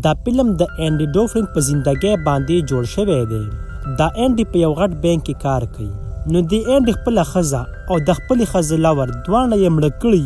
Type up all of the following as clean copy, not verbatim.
دا فلم د انډي ډوفرین په زندګۍ باندې جوړ شوی دی. دا انډي په یو غټ بینک کې کار کوي. نو د انډي خپله ښځه او د خپلې ښځې لور دواړه یې مړه کړي.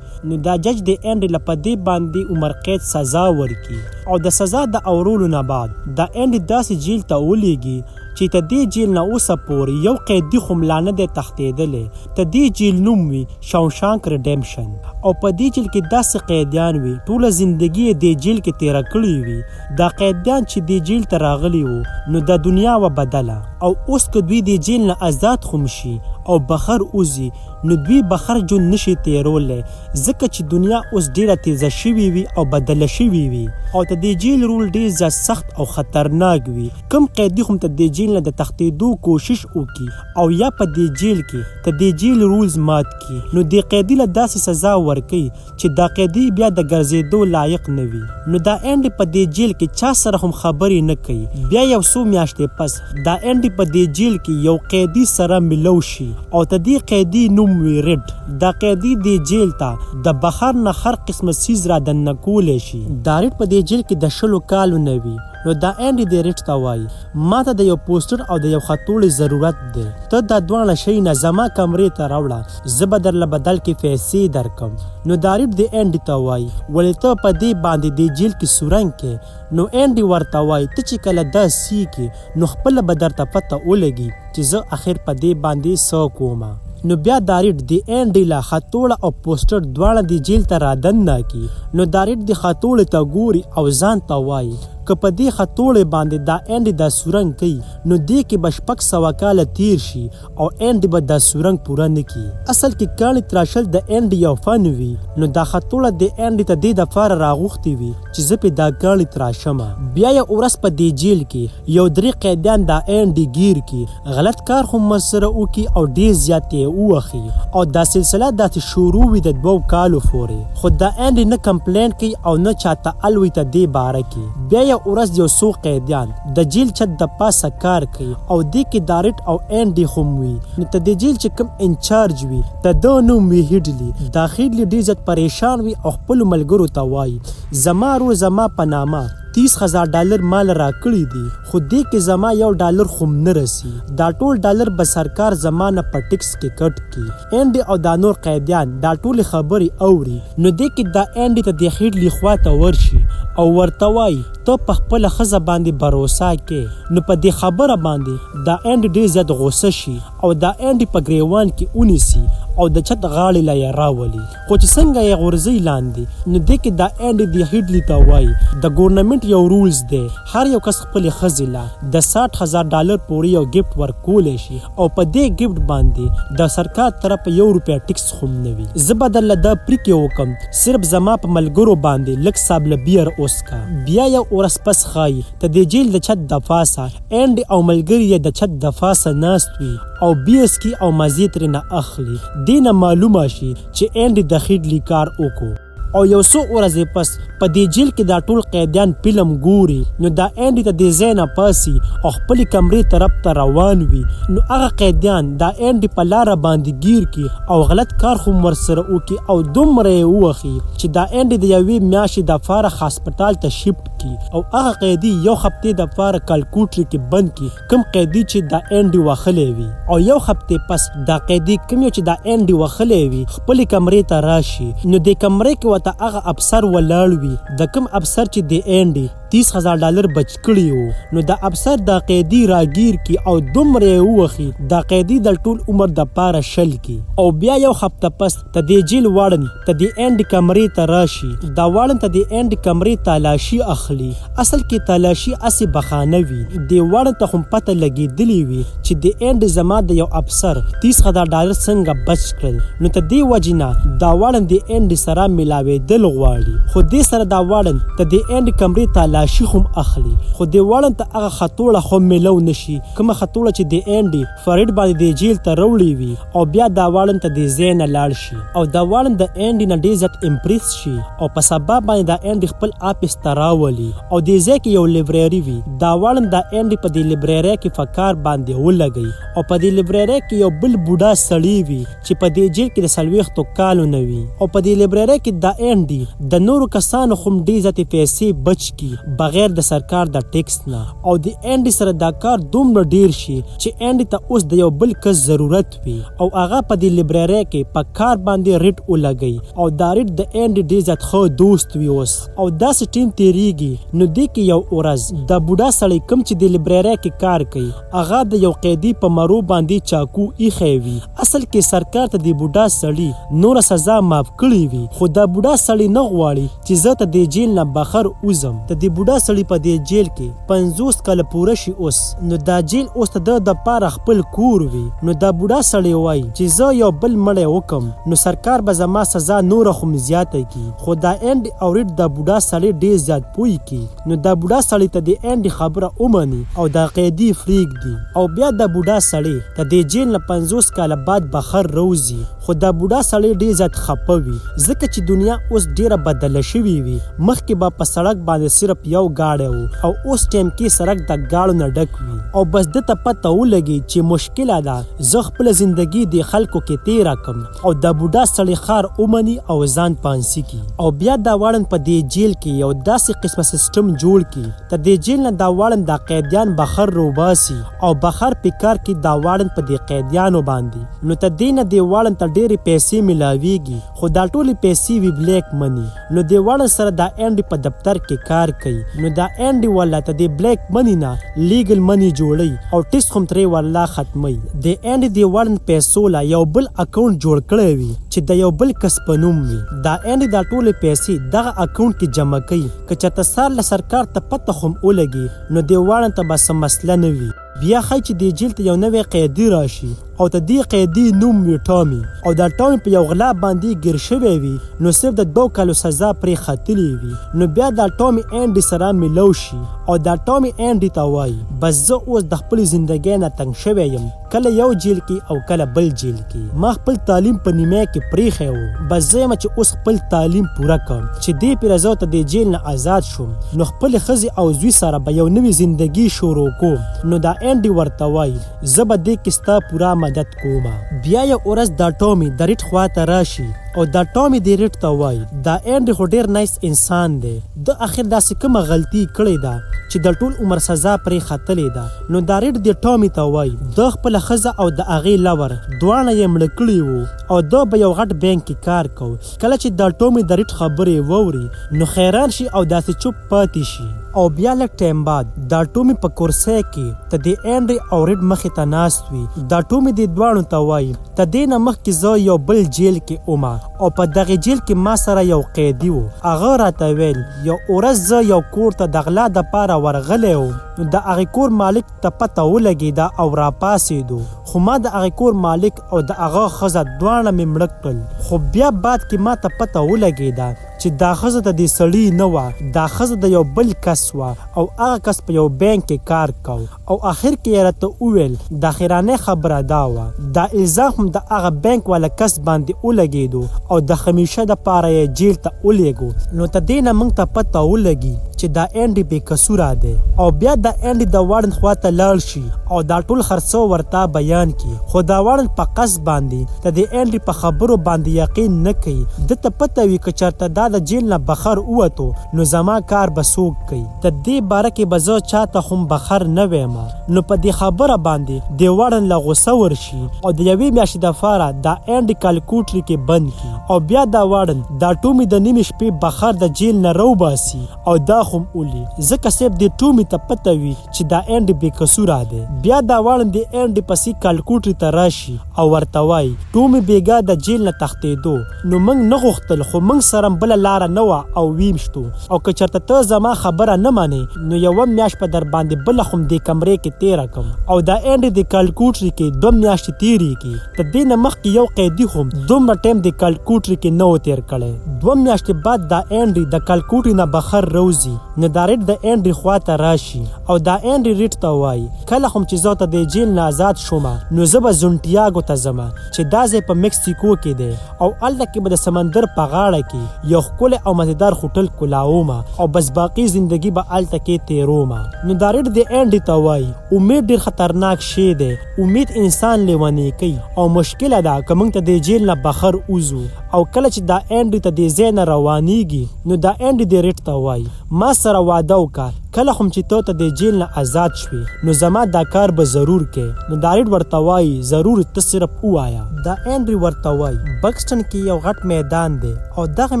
نو دا جج د انډي له په دې باندې عمر قید سزا ورکړي او د سزا د اورولو نه بعد دا انډي داسې جیل ته ولیږي چې ته دې جیل نه اوسه پورې یو قیدي خو ملا نه دی تښتېدلی. ته دې جیل نوم وي شاوشانک ریډمپشن او په دې جیل کې داسې قیدیان وي ټوله زندګي یې دې جیل کې تېره کړې وي. دا قیدیان چې دې جیل ته راغلي وو نو د دنیا وه بدله او اوس که دوی دې جیل نه آزاد خم شي او بخر وځي نو دوی بخر ژوند نشي تېرولی ځکه چې دنیا اوس ډیره تیزه شوې وي او بدله شوې وي او ته دې جیل رول ډېر زیات سخت او خطرناک وي. کم قیدي خو ته دې جیل نه د تښتېدو کوشش وکړي او یا په دې جیل کې ته دې جیل رولز مات کړي نو دې قیدي له داسې سزا ورکوي چې دا قیدي بیا د ګرځېدو لایق نه وي. نو دا انډي په دې جیل کې چا سره هم خبرې نه کوي. بیا یو څو میاشتې پس دا انډي په دې جیل کې یو قیدي سره ملو شي او ته دې قیدي نوم وي ریډ. دا قیدي دې جیل ته د بخار نه هر قسمه څیز را دننه کولی شي. دا ریډ په دې جیل کې د 20 کالو نه وي. نو دا انډي دې ریډ ته وایي ما ته د یو پوسټر او د یو خطوړې ضرورت دی. ته دا دواړه شی نه زما کمرې ته راوړه زه به درله بدل کې پیسې درکم. نو دا ریډ دې انډي ته وایي ولې ته په دې باندې دې جیل کې سورنګ کې. نو انډي ورته وایي ته چې کله دا سیکې نو خپله به درته پته ولګي چې زه اخر په دې باندې څه کومه. نو بیا دا ریډ د انډي له خطوړه او پوسټر دواړه د جیل ته را دننه کړي. نو دا ریډ د خطوړې ته ګوري او ځان ته وایي که په دې خطوړې باندې دا انډي دا سورنګ کوي نو دې کې به 600 کاله تیر شي او انډي به دا سورنګ پوره نه کړي. اصل کې کاڼي تراشل د انډي یو فن وي. نو دا خطوړه د انډي ته دې دپاره راغوښتې وي چې زه پې دا کاڼي تراشمه. بیا یو ورځ په دې جیل کې یو 3 قیدیان دا انډي ګیر کړي غلط کار خو ورسره وکړي او ډېر زیات یې ووخي او دا سلسله داسې شروع وي د 2 کالو پورې. خو دا انډي نه کمپلین کوي او نه چاته الوي ته دې باره کې. بیا یو ورځ یو څو قیدیان د جیل چت د پاسه کار کوي او دې کې دا ریډ او انډي هم وي. نو ته د جیل چې کوم انچارج وي د ده نوم وي هیډلي. دا هیډلي ډېر زیات پریشان وي او خپلو ملګرو ته وایي زما رور زما په نامه $30,000 مال را کړي دي خو دې کې زما $1 خو نه رسي. دا ټول ډالر به سرکار زما نه په ټکس کې کټ کړي. انډي او دا نور قیدیان دا ټولې خبرې اوري. نو دې کې دا انډي ته د هیډلي خوا ته ورشي او ورته وایي ته په خپله ښځه باندې بروسه کې. نو په دې خبره باندې دا انډي ډېر زیات غوسه شي او دا انډي په ګریوان کې ونیسي او د چت غاړې له یې راولي. خو چې څنګه یې غورځوي لاندې نو دې کې دا انډي د هیډلي ته وایي د ګورنمنټ یو رولز دی هر یو کس خپلې ښځې له د $60,000 پورې یو ګفت ورکولی شي او په دې ګفت باندې د سرکار طرفه $1 ټکس هم نه وي. زه به درله دا پریکړې وکړم صرف زما په ملګرو باندې لږ صابله بیر وڅښه. بیا یو ورځ پس ښایي ته د جیل د چت د پاسه انډي او ملګري یې د چت د پاسه ناست وي او بیسکي او مزې ترېنه اخلي. دې نه معلومه شي چې انډي د هیډلي کار وکړو او یو څو ورځې پس په دې جیل کې دا ټول قیدیان فلم ګوري. نو دا انډي ته دې ځای نه پاسي او خپلې کمرې طرف ته روان وي. نو هغه قیدیان دا انډي په لاره باندې ګیر کړي او غلط کار خو ورسره وکړي او دومره یې ووخي چې دا انډي د یوې میاشتې دپاره هسپتال ته شفټ کړي او هغه قیدي یو هفتې دپاره کالکوټري کې بند کړي کوم قیدي چې دا انډي وهلی وي. او یو هفتې پس دا قیدي کوم یو چې دا انډي وهلی وي خپلې کمرې ته راشي. نو دې کمرې کې ته هغه افسر ولاړ وي د کوم افسر چې د انډي $30,000 بچ کړي وو. نو دا افسر دا قیدي راګیر کی او دومره یې ووخي دا قیدي د ټول عمر دپاره شل کی. او بیا یو هفته پس ته د جیل واړن ته د انډي کمرې ته راشي. دا واړن ته د انډي کمرې تالاشي اخلي. اصل کې تالاشي اسې بخانه وي. د واړن ته هم پته لګېدلې وي چې د انډي زما د یو افسر $30,000 څنګه بچ کړل. نو ته دې وجې نه دا واړن د انډي سره ملاوېدل غواړي. خو دې سره دا واړن ته د انډي کمرې تالاشي هم اخلي. خو دې واړن ته هغه خطوړه خو ملو نشي کومه خطوړه چې د انډي فرید باندې د جیل ته راوړې وي. او بیا دا واړن ته د ځای نه لاړ شي او دا واړن د انډي نه ډېر زیات امپریس شي او په سبا باندې دا انډي خپل آفس ته راولي. او دې ځای کې یو لیبرري وي. دا واړن د انډي په دې لیبررۍ کې فکار باندې ولګي او په دې لیبررۍ کې یو بل بوډا سړی وي چې په دې جیل کې د 40 کالو نه وي. او په دې لیبررۍ کې دا انډي د نورو کسانو هم ډېر زیاتې پیسې بچ کړي بغیر د سرکار د ټیکس نه او د انډي سره دا کار دومره ډیر شي چې انډي ته اوس د یو بل کس ضرورت وي او هغه په دې لیبرارۍ کې په کار باندې ریټ ولګي او دا ریټ د انډي ډیر زیات ښه دوست وي اوس او داسې ټیم تیریږي نو دې کې یو ورځ د بوډا سړی کوم چې د لیبرارۍ کې کار کوي هغه د یو قیدي په مرو باندې چاقو ایښی وي. اصل کې سرکار ته د بوډا سړي نوره سزا معاف کړې وي خو دا بوډا سړی نه غواړي چې زه ته د جیل نه بهر وځم. د دې بوډا سړي په دې جیل کې 50 کاله پوره شي اوس نو دا جیل اوس ته د پاره خپل کور وي. نو دا بوډا سړی وایي چې زه یو بل مړی وکم نو سرکار به زما سزا نوره خو زیاته کړي خو دا انډي او ریټ دا بوډا سړی ډېر زیات پوه کړي. نو دا بوډا سړی ته د انډي خبره ومني او دا قیدي پرېږدي او بیا دا بوډا سړی ته د جیل نه 50 کاله بعد بهر روزي. خو دا بوډا سړی ډېر زیات خپه وي ځکه چې دنیا اوس ډیره بدله شوې وي. مخکې به په سړک باندې صرف یو ګاډی و او اوس ټایم کې سړک د ګاړو نه ډک وي او بس ده ته پته ولګي چې مشکله ده زه خپله زندګي د خلکو کې تیره کړم او دا بوډا سړی ښار ومني او ځان پانسي کړي او بیا دا واړن په دې جیل کې یو داسې قسمه سیسټم جوړ کړي ته د جیل نه دا واړن دا قیدیان بهر روباسي او بهر په کار کې دا واړن په دې قیدیانو باندې نو ته دې نه دې واړن ته ډېرې پیسې ملاویږي خو دا ټولې پیسې وي بلیک منی. نو د واړن سره دا انډي په دفتر کې کار کوي نو دا انډي والا ته د بلیک منی نه لیګل منی جوړي او ټیکس هم ترې والا ختمي. د انډي د واړن پیسو لا یو بل اکاونټ جوړ کړی وي چې د یو بل کس په نوم وي. دا انډي دا ټولې پیسې دغه اکاونټ کې جمع کوي که چېرته سار له سرکار ته پته هم ولګي نو د واړن ته به څه مسله نه وي. بیا ښایي چې د جیل ته یو نوی قیدي راشي او ته دې قیدي نوم وي ټامي او دا ټامي په یو غلا باندې ګیر شوی وي نو صرف د 2 کالو سزا پرې ختلی وي. نو بیا دا ټامي انډي سره ملو شي او دا ټامي انډي ته وایي بس زه اوس د خپل زندګۍ نه تنګ شوی یم کله یو جیل کې او کله بل جیل کې ما خپل تعلیم په نیمه کې پرېښی و بس زه یم چې اوس خپل تعلیم پوره کړم چې دې پرې زه ته د جیل نه آزاد شوم نو خپلې ښځې او زوی سره به یو نوې زندګي شروع کوم. نو دا انډي ورته وایي زه به دې کې ستا پوره مدد کوم. بیا یو ورځ دا ټامي د ریټ خواته راشي او دا ټامي د ریټ ته وایي دا انډي خو ډېر نایس انسان دی د اخر داسې کومه غلطي کړې ده چې د ټول عمر سزا پرې ختلې ده. نو دا ریټ د ټامي ته وایي د خپله ښځه او د هغې لور دواړه یې مړه کړي وو او دا به یو غټ بینک کې کار کوو. کله چې دا ټامي د ریټ خبرې واوري نو حیران شي او داسې چوپ پاتې شي او بیا لږ ټایم بعد دا ټامي په کرسۍ کې ته د انډي او ریټ مخې ته ناست وي. دا ټامي د دواړو ته وایي ته دې نه مخکې زه یو بل جیل کې ومه او په دغه جیل کې ما سره یو قیدي و هغه راته ویل یو ورځ زه یو کور ته د غلا دپاره ورغلی وم نو د هغې کور مالک ته پته ولګېده او راپاڅېدو خو ما د هغې کور مالک او د هغه ښځه دواړه مې مړه کړل. خو بیا بعد کې ما ته پته ولګېده چې دا ښځه د دې سړي نه وه دا ښځه د یو بل کس وه او هغه کس په یو بینک کې کار کو او آخر کې یې راته وویل دا خیرانۍ خبره دا وه دا الزام هم د هغه بینک والا کس باندې ولګېدو او د همیشه دپاره یې جیل ته ولېږو. نو ته دې نه موږ ته پته ولګي چې دا انډي بې قصوره دی او بیا دا انډي د واړن خواته لاړ شي او دا ټول خرڅه ورته بیان کړي خو دا واړن په قصد باندې ته د انډي په خبرو باندې یقین نه کوي. ده ته پته وي که چېرته دا د جیل نه بهر ووتو نو زما کار به څوک کوي د دې باره کې به زه چاته هم بهر نه ویم. نو په دې خبره باندې د واړن له غوسه ورشي او د یوې میاشتې دپاره دا انډي کالکوټري کې بند کړي او بیا دا واړن دا ټومي د نیمې شپې بهر د جیل نه روباسي او دا هم ولي ځکه صرف د ټومي ته پته وي چې دا انډي بې قصوره دی. بیا دا واړن د انډي پسې کالکوټري ته راشي او ورته وایي ټومي بېګا د جیل نه تښتېدو نو موږ نه غوښتل خو موږ سره بله لاره نه وه او ویم شتو او که چېرته ته زما خبره نه منې نو یوه میاشت په در باندې بله خو دې کمرې کې تېره کړم او دا انډي د کالکوټري کې 2 میاشتې تېرېږي. د دې نه مخکې یو قیدي هم دومره ټایم د کالکوټري کې نه و تېر کړی. 2 میاشتې بعد دا انډي د کالکوټري نه بهر روزي نو دا ریټ د انډي خواته راشي او دا انډي ریټ ته وایي کله هم چې زه ته د جیل نه آزاد شومه نو زه به زونټیاګو ته ځمه چې دا ځای په مکسیکو کې دی او هلته کې به د سمندر په غاړه کې یو ښکلی او مزیدار هوټل کولاومه او بس باقي زندگی به هلته کې تیرومه. نو دا ریډ د اینډ ته وایي امید ډېر خطرناک شی دی. امید انسان لیونی کوي او مشکله ده که موږ ته د جیل نه بهر وځو. او کله چې دا اینډ ته د ځای نه روانیږي نو دا اینډ د ریډ ته وایي ما سره واده وکړه کله هم چې ته د جیل نه آزاد شوې نو زما دا کار به ضرور کې. نو دا ریډ ورته وایي ضرور ته صرف ووایه. دا اینډ ورته وایي بکسټن کې یو غټ میدان دی او دغه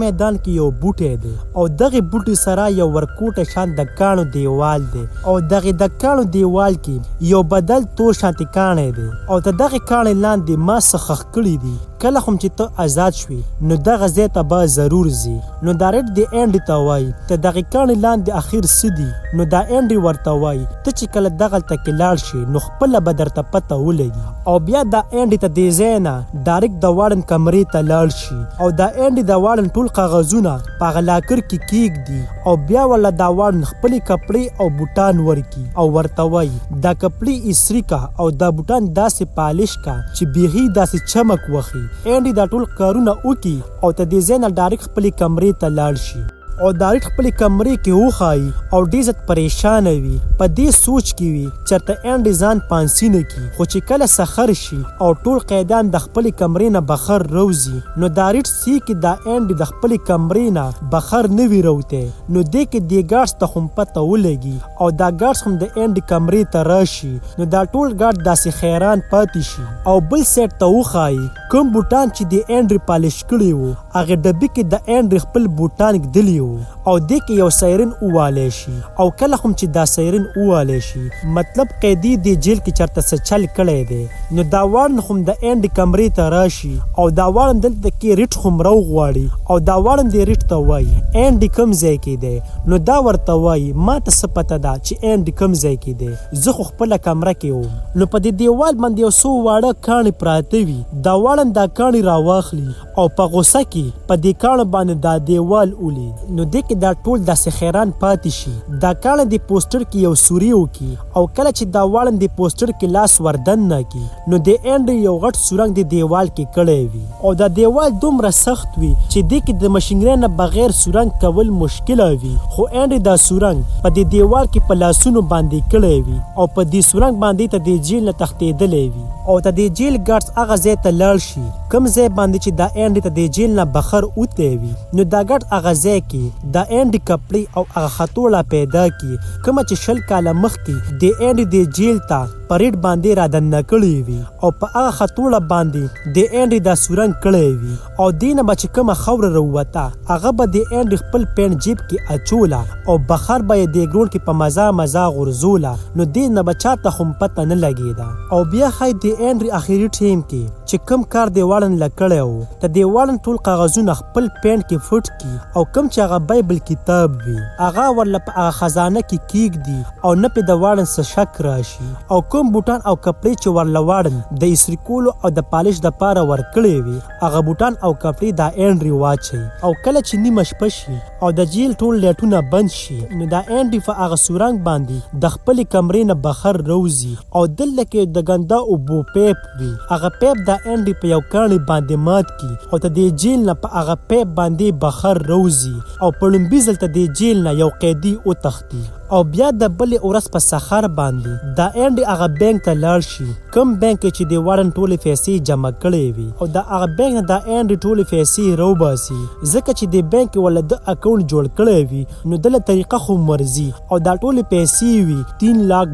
میدان کې یو بوټی دی او دغه بوټي سره یو ورکوټه شان د کاڼو دیوال دی او دغه د کاڼو دیوال کې یو بدل تور شانتي کاڼی دی او ته دغه کاڼی لاندې ما څه خښ کړي دي. کله هم چې ته آزاد شوې نو دغه ځای ته به ضرور ځي. نو دا ریډ د اینډ ته وایي ته دغه کاڼي لاندې اخر څه دي. نو دا اینډ ورته وایي ته چې کله دغلته کې لاړ شي نو خپله به درته پته ولګي. او بیا دا اینډ ته د ځای نه ډایرکټ د وارن کمرې ته لاړ شي او دا اینډ د وارن ټول کاغذونه په هغه لاکر کې کیږدي او بیا ورله دا وارن خپلې کپړې او بوټان ورکي او ورته وایي دا کپړې استري کا او دا بوټان داسې پالش کا چې بیخي داسې چمک وخي. اینډ دا ټول کارونه وکي او ته د ځای نه ډایرکټ خپلې کمرې ته لاړ شي او ډایرکټ خپلې کمرې کې وښایي او ډېر زیات پریشانه وي. په دې سوچ کې وي چېرته اینډ ځان پانسي نه کړي. خو چې کله سحر شي او ټول قیدیان د خپلې کمرې نه بهر روځي نو دا ریډ سی کې دا اینډ د خپلې کمرې نه بهر نه وي روتی. نو دې کې دې ګارډس ته هم پته ولګي او دا ګارډس هم د اینډ کمرې ته راشي. نو دا ټول ګارډ داسې حیران پاتې شي او بل سایډ ته وښایي کوم بوټان چې د اینډ پالش کړي وو هغې ډبي کې د اینډ خپل بوټان ږدلي وو او دې کې یو سایرن ووالی شي. او کله هم چې دا سایرن ووالی شي مطلب قیدي د جیل کې چېرته څه چل کړی دی نو دا وارن هم د اینډ کمرې ته راشي او دا وارن دلته کې ریټ هم راوغواړي او دا وارن د ریټ ته وایي اینډ کوم ځای کې دی. نو دا ورته وایي ما ته څه پته ده چې اینډ کوم ځای کې دی زه خو خپله کمره کې وم. نو په دې دیوال باندې یو څو واړه کاڼي پراته وي. دا وارن دا کاڼي راواخلي او په غوسه کې په دې کاڼو باندې دا دیوال ولي. نو دې کې دا ټول داسې حیران پاتې شي. دا کاڼی د پوسټر کې یو سوري وکړي او کله چې دا وارن د پوسټر کې لاس وردن نه کړي نو د اینډ یو غټ سورنګ د دیوال کې کړی وي او دا دیوال دومره سخت وي چې دې کې د مشینګرۍ نه بغیر سورنګ کول مشکله وي. خو اینډ دا سورنګ په دې دیوال کې په لاسونو باندې کړی وي او په دې سورنګ باندې ته د جیل نه تښتېدلی وي او ته د جیل ګارډس هغه ځای ته لاړ شي کوم ځای باندې چې دا اینډ ته د جیل نه بهر وتی وي. نو دا ګارډ هغه ځای کې دا اینډ کپړې او هغه خطوړه پیدا کړي کومه چې 20 کاله مخکې د اینډ د جیل ته په ریډ باندې رادننه کړې وي او په هغه خطوړه باندې د اینډ دا سورنګ کړی وي او دې نه به چې کومه خاوره راووته هغه به د اینډ خپل پینټ جیب کې اچوله او بخار به یې د ګروډ کې په مزه غورځوله. نو دې نه به چاته هم پته نه لګېده. او بیا ښایي د اینډ اخري ټیم کې چې کوم کار د وارن له کړی و ته د وارن ټول کاغذونه خپل پینټ کې فټ کړي او کوم چې هغه بایبل کتاب وي هغه ورله په هغه خزانه کې کیږدي او نه پې د وارن څه شک راشي. او کوم بوټان او کپړې چې ورله وارن د استري کولو او د پالش دپاره ورکړی وي هغه بوټان او کپړې دا اینډ واچوي. او کله چې نیمه شپه شي او د جیل ټول لیټونه بند شي نو دا اینډ په هغه سورنګ باندې د خپلې کمرې نه بهر روځي او دلته کې د ګنده اوبو پیپ وي. هغه پیپ دا اینډ په یو کاڼي باندې مات کړي او ته د جیل نه په هغه پیپ باندې بهر روځي او په لومبي ځل ته د جیل نه یو قیدي وتښتي. او بیا د بلې ورځ په سحر باندې دا اینډ هغه بینک ته لاړ شي کوم بینک چې د وارن ټولې پیسې جمع کړې وي او د هغه بینک نه دا اینډ ټولې پیسې راوباسي ځکه چې د بینک ولله د اکاونټ جوړ کړی وي نو دله طریقه خو مرزي او دا ټولې پیسې وي $3 लाख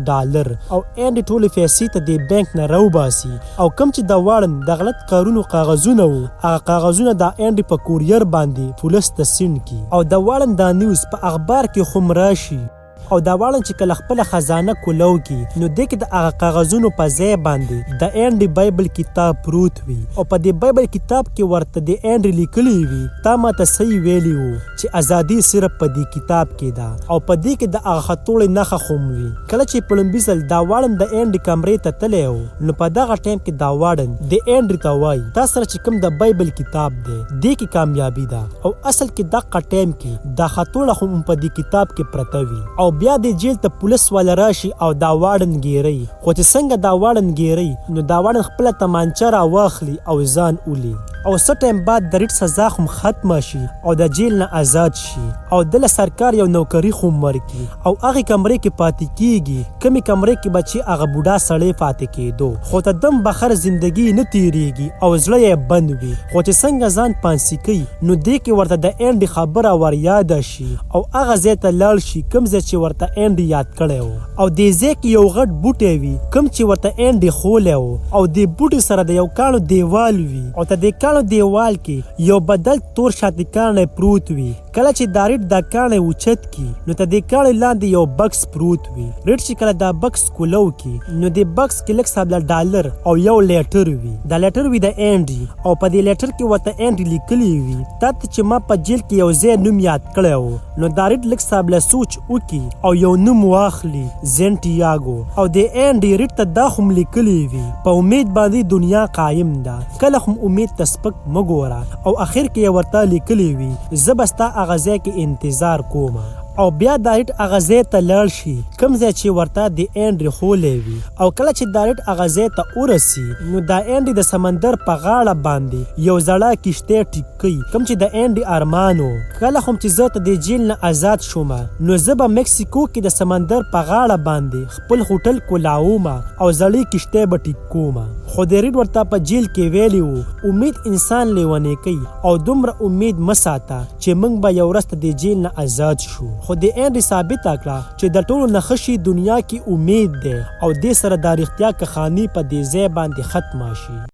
او اینډ ټولې پیسې ته د بینک نه راوباسي. او کوم چې د وارن د غلط کارونو کاغذونه وو هغه کاغذونه د اینډ په کوریر باندې پولیس ته سینډ کړي او د وارن دا نیوز په اخبار کې هم راشي او دا وارن چې کله خپله خزانه کولو کی نو دې کې د هغه کاغذونو په ځای باندې د اینډ بایبل کتاب پروت وي او په دې بایبل کتاب کې ورته د اینډ لیکلی وي تا ماته صحیح ویلی وو چې ازادي صرف په دې کتاب کې ده او په دې کې د هغه خطوړې نښه هم وي. کله چې په لومبي ځل دا وارن د اینډ کمرې ته تللی و نو په دغه ټایم کې دا وارن د اینډ ته وایي تا سره چې کوم د بایبل کتاب دی دې کې کامیابي ده او اصل کې دغه ټایم کې دا خطوړه هم په دې کتاب کې پرته وي. او بیا د جیل ته پولیس والا راشي او دا وارن ګیری خو چې څنګه دا وارن ګیری نو دا وارن خپله تمانچه راواخلي او ځان ولي او څه ټایم بعد د ریټ سزا خو ختمه شي او د جیل نه آزاد شي او دله سرکار یو نوکري خو ورکړي او هغه کمرې کې پاتې کیږي کمی کمرې کې بچي هغه بوډا سړی پاتې کېدو خو ته دم بخر زندگی نه تیریږي او زړه یې بند وي خو چې څنګه ځان پانسي کوي نو دې کې ورته د اینډ خبره ور یاده شي او هغه ځای ته لاړ شي کوم ځای چې ورته اینډ یاد کړی و او دې ځای کې یو غټ بوټی وي کوم چې ورته اینډ خولی و او دې بوټي سره د یو کاڼو دیوال وي او ته دې کاڼو دیوال کې یو بدل تور شاتي کاڼی پروت وي کله چې دا ریټ دا کاڼی اوچت کی نو ته دې کاڼي لاندې یو بکس پروت وي ریټ چې کله دا بکس کولو کی نو دې بکس کې لږ صاحب ډالر او یو لیټر وي دا لیټر وي د اینډ او په دې لیټر کې ورته اینډ لیکلی وي تاته چې ما په جیل کې یو ځای نوم یاد کړی و نو دا ریټ لږ صاحب سوچ وکي او یو نوم واخلي زینټیاګو او د اینډ ریټ ته دا هم لیکلی وي په امید باندې دنیا قایم ده کله هم امید ته سپک مه ګوره او اخر کې یې ورته لیکلی وي زه به ستا هغه ځای کې انتظار کوم او بیا دا ریټ هغه ځای ته لاړ شي کوم ځای چې ورته د اینډ خولی وي او کله چې دا ریټ هغه ځای ته ورسي نو دا اینډ د سمندر په غاړه باندې یو زړه کشتی ټیک کوي کوم چې د اینډ ارمان و کله هم چې زه ته د جیل نه آزاد شوم نو زه به میکسیکو کې د سمندر په غاړه باندې خپل هوټل کولاوم او زړې کشتی به ټیک کوم خو د ریټ ورته په جیل کې ویلی و امید انسان لیونی کوي او دومره امید مه ساته چې موږ به یو ورځ د جیل نه آزاد شو خو د اینډ ثابته کړه چې د ټولو نه ښه شي دنیا کې امید دی او دې سره دا رښتیا کهاني په دې ځای باندې ختمه شي